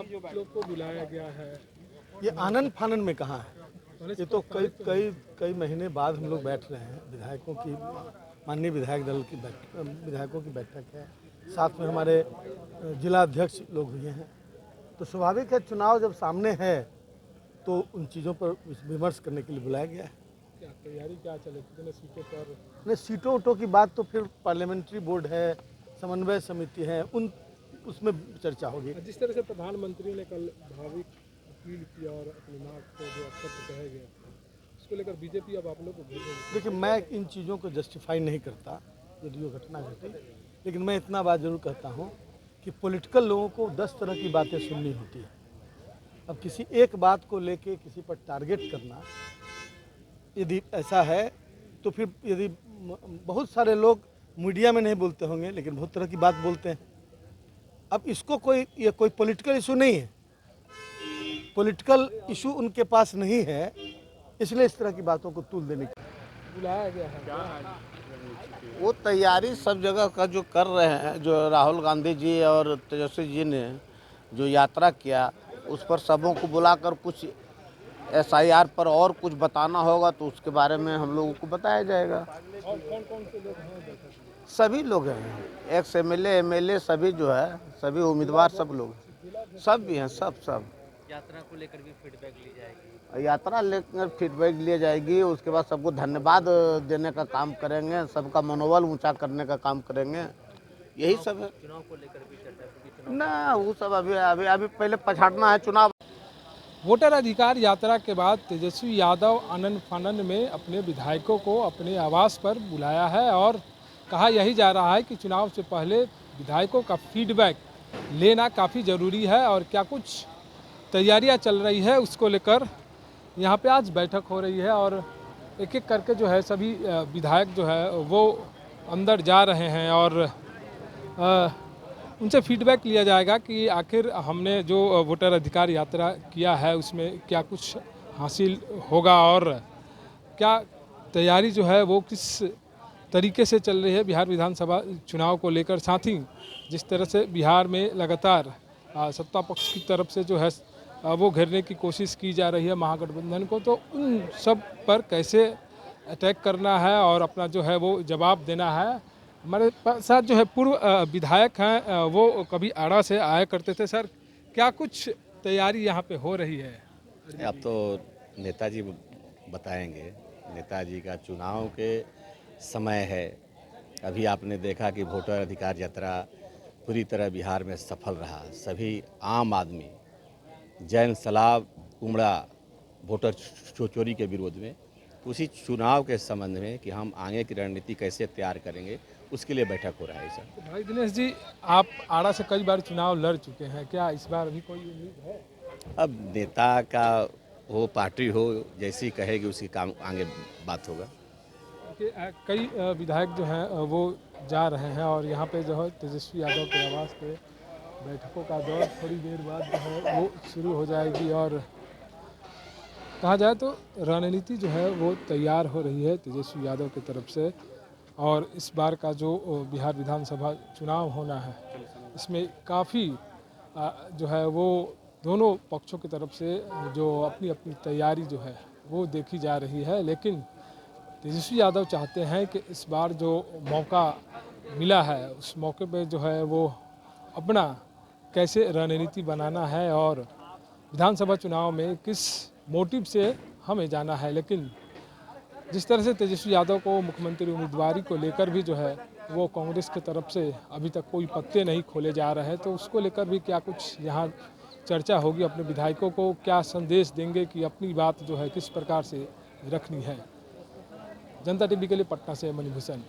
आप लोग को बुलाया गया है, ये आनन फानन में कहाँ है? ये तो कई कई कई महीने बाद हम लोग बैठ रहे हैं। विधायकों की माननीय विधायक दल की विधायकों की बैठक है, साथ में हमारे जिला अध्यक्ष लोग हुए हैं। तो स्वाभाविक है, चुनाव जब सामने है तो उन चीज़ों पर विमर्श करने के लिए बुलाया गया है। क्या तैयारी क्या चले, कितने सीटों पर? नहीं, सीटों उटों की बात तो फिर पार्लियामेंट्री बोर्ड है, समन्वय समिति है, उसमें चर्चा होगी। जिस तरह से प्रधानमंत्री ने कल भाविक अपील की और अपनी मां को जो अवसर कहे गए थे, उसको लेकर बीजेपी अब आप लोग को भेजेंगे? देखिए, मैं इन चीज़ों को जस्टिफाई नहीं करता यदि वो घटना घटी, लेकिन मैं इतना बात जरूर कहता हूँ कि पॉलिटिकल लोगों को 10 तरह की बातें सुननी होती है। अब किसी एक बात को लेके किसी पर टारगेट करना, यदि ऐसा है तो फिर यदि बहुत सारे लोग मीडिया में नहीं बोलते होंगे लेकिन बहुत तरह की बात बोलते हैं। अब इसको ये कोई पॉलिटिकल इशू नहीं है, पॉलिटिकल इशू उनके पास नहीं है, इसलिए इस तरह की बातों को तूल देने की बुलाया गया है। वो तैयारी सब जगह का जो कर रहे हैं, जो राहुल गांधी जी और तेजस्वी जी ने जो यात्रा किया, उस पर सबों को बुलाकर कुछ SIR पर और कुछ बताना होगा तो उसके बारे में हम लोगों को बताया जाएगा। और कौन कौन से लोग हैं बैठक में? सभी लोग हैं, एक्स MLA सभी जो है, सभी उम्मीदवार सब लोग, सब भी हैं, सब यात्रा को लेकर भी फीडबैक ली जाएगी। यात्रा लेकर फीडबैक ली जाएगी। उसके बाद सबको धन्यवाद देने का काम करेंगे, सबका मनोबल ऊंचा करने का काम करेंगे, यही सब है। चुनाव को लेकर भी चर्चा होगी? ना, वो सब अभी पहले पछाड़ना है चुनाव। वोटर अधिकार यात्रा के बाद तेजस्वी यादव आनन फानन में अपने विधायकों को अपने आवास पर बुलाया है और कहा यही जा रहा है कि चुनाव से पहले विधायकों का फीडबैक लेना काफ़ी ज़रूरी है और क्या कुछ तैयारियां चल रही है उसको लेकर यहाँ पे आज बैठक हो रही है और एक एक करके जो है सभी विधायक जो है वो अंदर जा रहे हैं और उनसे फीडबैक लिया जाएगा कि आखिर हमने जो वोटर अधिकार यात्रा किया है उसमें क्या कुछ हासिल होगा और क्या तैयारी जो है वो किस तरीके से चल रही है बिहार विधानसभा चुनाव को लेकर। साथ ही जिस तरह से बिहार में लगातार सत्ता पक्ष की तरफ से जो है वो घेरने की कोशिश की जा रही है महागठबंधन को, तो उन सब पर कैसे अटैक करना है और अपना जो है वो जवाब देना है। हमारे साथ जो है पूर्व विधायक हैं, वो कभी आड़ा से आया करते थे। सर, क्या कुछ तैयारी यहाँ पे हो रही है? अब तो नेताजी बताएंगे। नेताजी का चुनाव के समय है। अभी आपने देखा कि वोटर अधिकार यात्रा पूरी तरह बिहार में सफल रहा। सभी आम आदमी जैन सलाब उमड़ा वोटर चोरी के विरोध में, उसी चुनाव के संबंध में कि हम आगे की रणनीति कैसे तैयार करेंगे, उसके लिए बैठक हो रहा है सर। तो भाई दिनेश जी, आप आड़ा से कई बार चुनाव लड़ चुके हैं, क्या इस बार अभी कोई उम्मीद है? अब नेता का हो, पार्टी हो, जैसी कहेगी उसी काम आगे बात होगा। कई विधायक जो हैं वो जा रहे हैं और यहाँ पे जो है तेजस्वी यादव के आवास पे बैठकों का दौर थोड़ी देर बाद जो है वो शुरू हो जाएगी और कहा जाए तो रणनीति जो है वो तैयार हो रही है तेजस्वी यादव की तरफ से। और इस बार का जो बिहार विधानसभा चुनाव होना है इसमें काफ़ी जो है वो दोनों पक्षों की तरफ से जो अपनी अपनी तैयारी जो है वो देखी जा रही है, लेकिन तेजस्वी यादव चाहते हैं कि इस बार जो मौका मिला है उस मौके पे जो है वो अपना कैसे रणनीति बनाना है और विधानसभा चुनाव में किस मोटिव से हमें जाना है। लेकिन जिस तरह से तेजस्वी यादव को मुख्यमंत्री उम्मीदवारी को लेकर भी जो है वो कांग्रेस की तरफ से अभी तक कोई पत्ते नहीं खोले जा रहे हैं, तो उसको लेकर भी क्या कुछ यहाँ चर्चा होगी। अपने विधायकों को क्या संदेश देंगे कि अपनी बात जो है किस प्रकार से रखनी है। जनता टीवी के लिए पटना से मणिभूषण।